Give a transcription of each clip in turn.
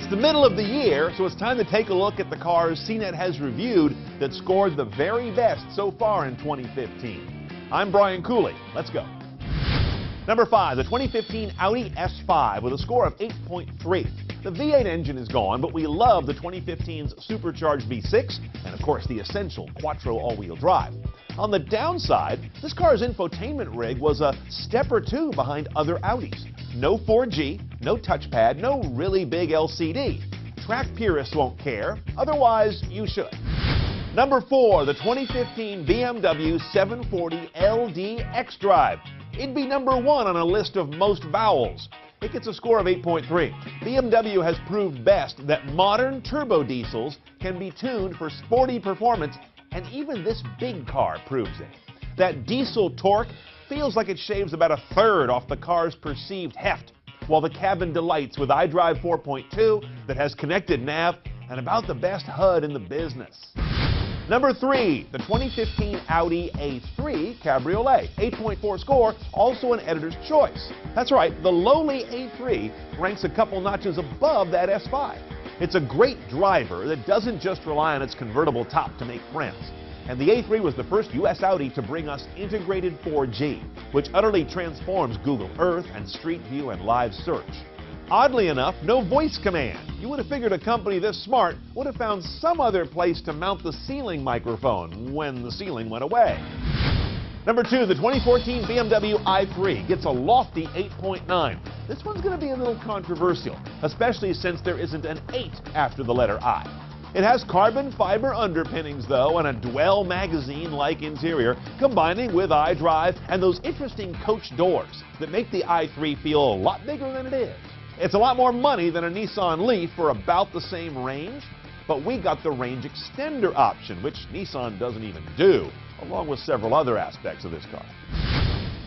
It's the middle of the year, so it's time to take a look at the cars CNET has reviewed that scored the very best so far in 2015. I'm Brian Cooley. Let's go. Number 5, the 2015 Audi S5 with a score of 8.3. The V8 engine is gone, but we love the 2015's supercharged V6 and, of course, the essential Quattro all-wheel drive. On the downside, this car's infotainment rig was a step or two behind other Audis. No 4G, no touchpad, no really big LCD. Track purists won't care, otherwise you should. Number 4, the 2015 BMW 740 LD X-Drive. It'd be number 1 on a list of most vowels. It gets a score of 8.3. BMW has proved best that modern turbo diesels can be tuned for sporty performance, and even this big car proves it. That diesel torque feels like it shaves about a third off the car's perceived heft, while the cabin delights with iDrive 4.2 that has connected nav and about the best HUD in the business. Number 3, the 2015 Audi A3 Cabriolet. 8.4 score, also an editor's choice. That's right, the lowly A3 ranks a couple notches above that S5. It's a great driver that doesn't just rely on its convertible top to make friends. And the A3 was the first U.S. Audi to bring us integrated 4G, which utterly transforms Google Earth and Street View and live search. Oddly enough, no voice command. You would have figured a company this smart would have found some other place to mount the ceiling microphone when the ceiling went away. Number 2, the 2014 BMW i3 gets a lofty 8.9. This one's going to be a little controversial, especially since there isn't an 8 after the letter I. It has carbon fiber underpinnings, though, and a Dwell magazine-like interior, combining with iDrive and those interesting coach doors that make the i3 feel a lot bigger than it is. It's a lot more money than a Nissan Leaf for about the same range, but we got the range extender option, which Nissan doesn't even do, along with several other aspects of this car.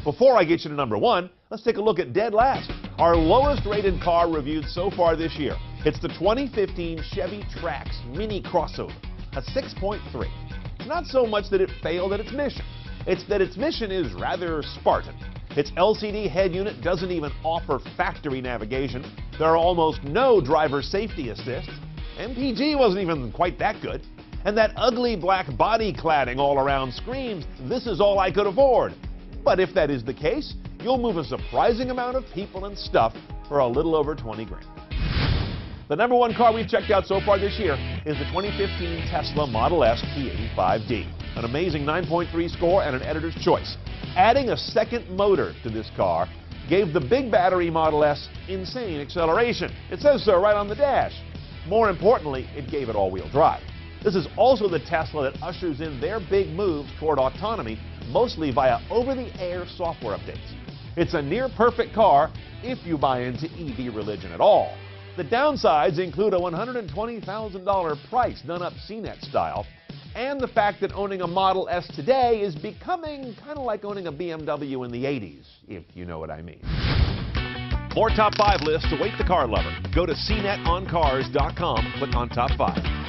Before I get you to number 1, let's take a look at dead last, our lowest rated car reviewed so far this year. It's the 2015 Chevy Trax Mini Crossover, a 6.3. Not so much that it failed at its mission, it's that its mission is rather Spartan. Its LCD head unit doesn't even offer factory navigation. There are almost no driver safety assists. MPG wasn't even quite that good. And that ugly black body cladding all around screams, "This is all I could afford." But if that is the case, you'll move a surprising amount of people and stuff for a little over 20 grand. The number 1 car we've checked out so far this year is the 2015 Tesla Model S P85D. An amazing 9.3 score and an editor's choice. Adding a second motor to this car gave the big battery Model S insane acceleration. It says so right on the dash. More importantly, it gave it all-wheel drive. This is also the Tesla that ushers in their big moves toward autonomy, mostly via over-the-air software updates. It's a near-perfect car if you buy into EV religion at all. The downsides include a $120,000 price done up CNET style, and the fact that owning a Model S today is becoming kind of like owning a BMW in the 80s, if you know what I mean. More Top 5 lists await the car lover. Go to cnetoncars.com, click on Top 5.